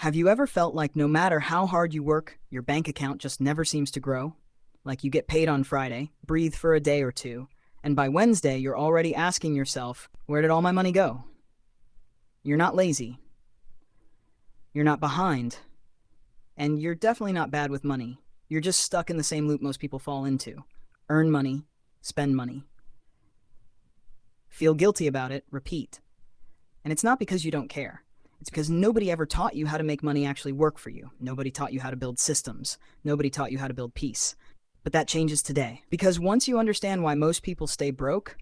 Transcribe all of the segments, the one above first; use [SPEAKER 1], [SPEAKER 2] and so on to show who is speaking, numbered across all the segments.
[SPEAKER 1] Have you ever felt like no matter how hard you work, your bank account just never seems to grow? Like you get paid on Friday, breathe for a day or two, and by Wednesday you're already asking yourself, where did all my money go? You're not lazy, you're not behind, and you're definitely not bad with money. You're just stuck in the same loop most people fall into. Earn money, spend money. Feel guilty about it, repeat. And it's not because you don't care. It's because nobody ever taught you how to make money actually work for you. Nobody taught you how to build systems. Nobody taught you how to build peace. But that changes today. Because once you understand why most people stay broke,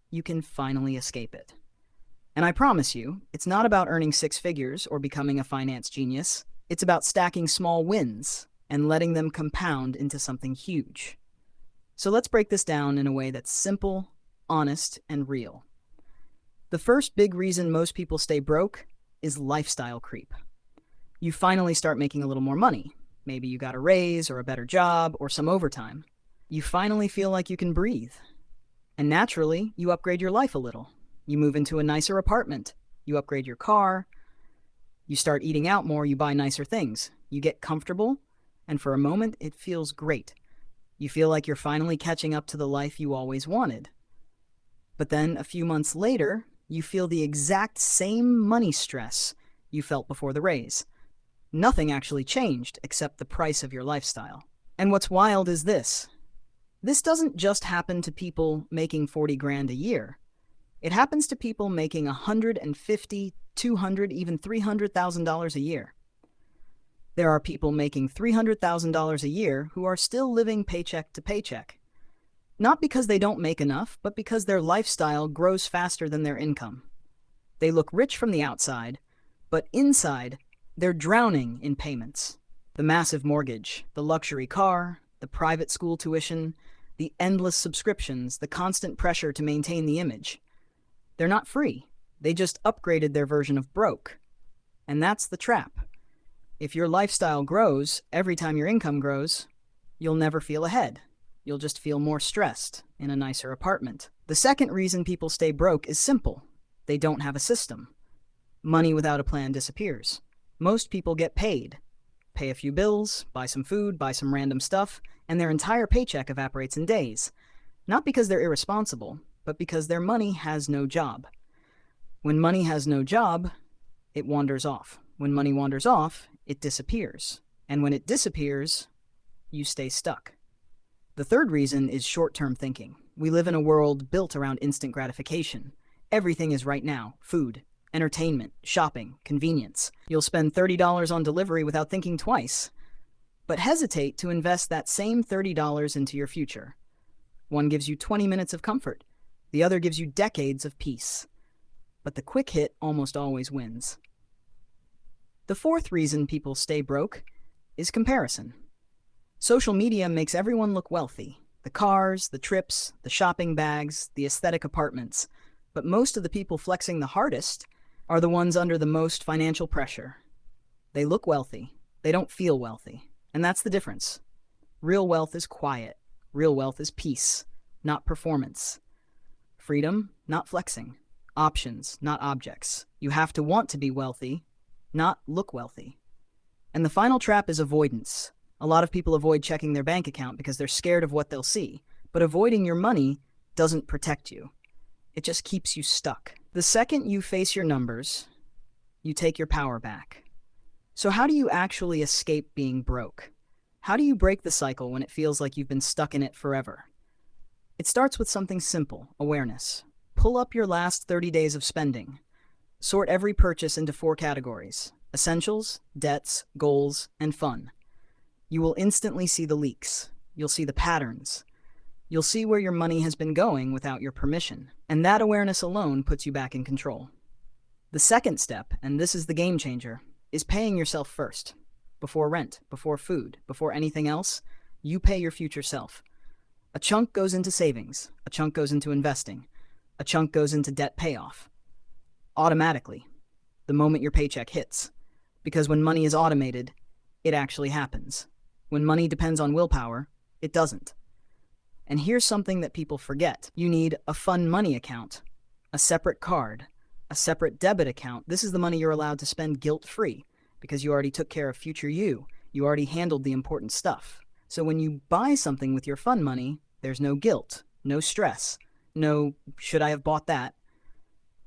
[SPEAKER 1] you can finally escape it. And I promise you, it's not about earning six figures or becoming a finance genius. It's about stacking small wins and letting them compound into something huge. So let's break this down in a way that's simple, honest, and real. The first big reason most people stay broke is lifestyle creep. You finally start making a little more money. Maybe you got a raise or a better job or some overtime. You finally feel like you can breathe. And naturally, you upgrade your life a little. You move into a nicer apartment. You upgrade your car. You start eating out more. You buy nicer things. You get comfortable. And for a moment, it feels great. You feel like you're finally catching up to the life you always wanted. But then a few months later, you feel the exact same money stress you felt before the raise. Nothing actually changed except the price of your lifestyle. And what's wild is this. This doesn't just happen to people making 40 grand a year. It happens to people making 150, 200, even $300,000 a year. There are people making $300,000 a year who are still living paycheck to paycheck. Not because they don't make enough, but because their lifestyle grows faster than their income. They look rich from the outside, but inside, they're drowning in payments. The massive mortgage, the luxury car, the private school tuition, the endless subscriptions, the constant pressure to maintain the image. They're not free. They just upgraded their version of broke. And that's the trap. If your lifestyle grows every time your income grows, you'll never feel ahead. You'll just feel more stressed in a nicer apartment. The second reason people stay broke is simple. They don't have a system. Money without a plan disappears. Most people get paid. Pay a few bills, buy some food, buy some random stuff, and their entire paycheck evaporates in days. Not because they're irresponsible, but because their money has no job. When money has no job, it wanders off. When money wanders off, it disappears. And when it disappears, you stay stuck. The third reason is short-term thinking. We live in a world built around instant gratification. Everything is right now: food, entertainment, shopping, convenience. You'll spend $30 on delivery without thinking twice. But hesitate to invest that same $30 into your future. One gives you 20 minutes of comfort. The other gives you decades of peace. But the quick hit almost always wins. The fourth reason people stay broke is comparison. Social media makes everyone look wealthy. The cars, the trips, the shopping bags, the aesthetic apartments. But most of the people flexing the hardest are the ones under the most financial pressure. They look wealthy. They don't feel wealthy. And that's the difference. Real wealth is quiet. Real wealth is peace, not performance. Freedom, not flexing. Options, not objects. You have to want to be wealthy, not look wealthy. And the final trap is avoidance. A lot of people avoid checking their bank account because they're scared of what they'll see. But avoiding your money doesn't protect you. It just keeps you stuck. The second you face your numbers, you take your power back. So how do you actually escape being broke? How do you break the cycle when it feels like you've been stuck in it forever? It starts with something simple: awareness. Pull up your last 30 days of spending. Sort every purchase into 4 categories: essentials, debts, goals, and fun. You will instantly see the leaks. You'll see the patterns. You'll see where your money has been going without your permission. And that awareness alone puts you back in control. The second step, and this is the game changer, is paying yourself first. Before rent, before food, before anything else, you pay your future self. A chunk goes into savings. A chunk goes into investing. A chunk goes into debt payoff. Automatically, the moment your paycheck hits. Because when money is automated, it actually happens. When money depends on willpower, it doesn't. And here's something that people forget. You need a fun money account, a separate card, a separate debit account. This is the money you're allowed to spend guilt-free, because you already took care of future you. You already handled the important stuff. So when you buy something with your fun money, there's no guilt, no stress, no, should I have bought that?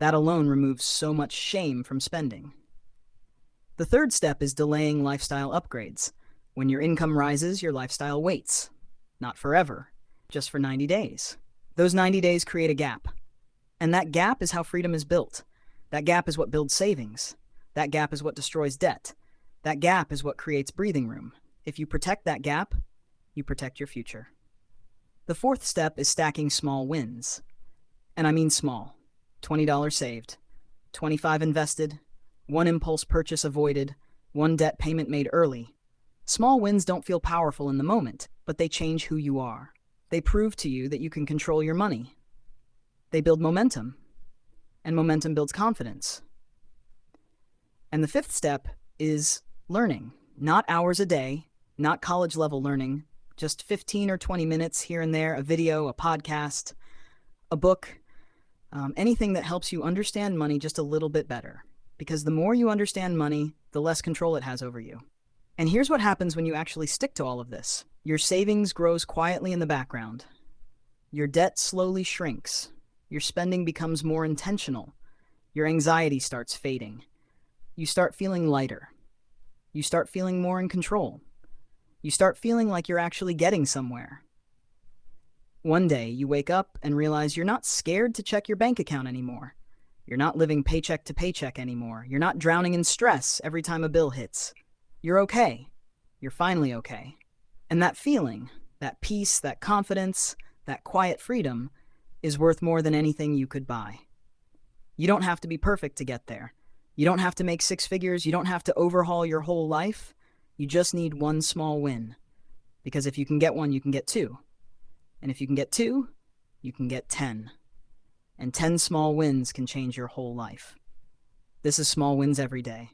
[SPEAKER 1] That alone removes so much shame from spending. The third step is delaying lifestyle upgrades. When your income rises, your lifestyle waits. Not forever, just for 90 days. Those 90 days create a gap. And that gap is how freedom is built. That gap is what builds savings. That gap is what destroys debt. That gap is what creates breathing room. If you protect that gap, you protect your future. The fourth step is stacking small wins. And I mean small. $20 saved, $25 invested, one impulse purchase avoided, one debt payment made early. Small wins don't feel powerful in the moment, but they change who you are. They prove to you that you can control your money. They build momentum, and momentum builds confidence. And the fifth step is learning. Not hours a day, not college-level learning, just 15 or 20 minutes here and there, a video, a podcast, a book, anything that helps you understand money just a little bit better. Because the more you understand money, the less control it has over you. And here's what happens when you actually stick to all of this. Your savings grows quietly in the background. Your debt slowly shrinks. Your spending becomes more intentional. Your anxiety starts fading. You start feeling lighter. You start feeling more in control. You start feeling like you're actually getting somewhere. One day, you wake up and realize you're not scared to check your bank account anymore. You're not living paycheck to paycheck anymore. You're not drowning in stress every time a bill hits. You're okay. You're finally okay. And that feeling, that peace, that confidence, that quiet freedom is worth more than anything you could buy. You don't have to be perfect to get there. You don't have to make six figures. You don't have to overhaul your whole life. You just need one small win. Because if you can get one, you can get two. And if you can get two, you can get 10. And 10 small wins can change your whole life. This is Small Wins Every Day.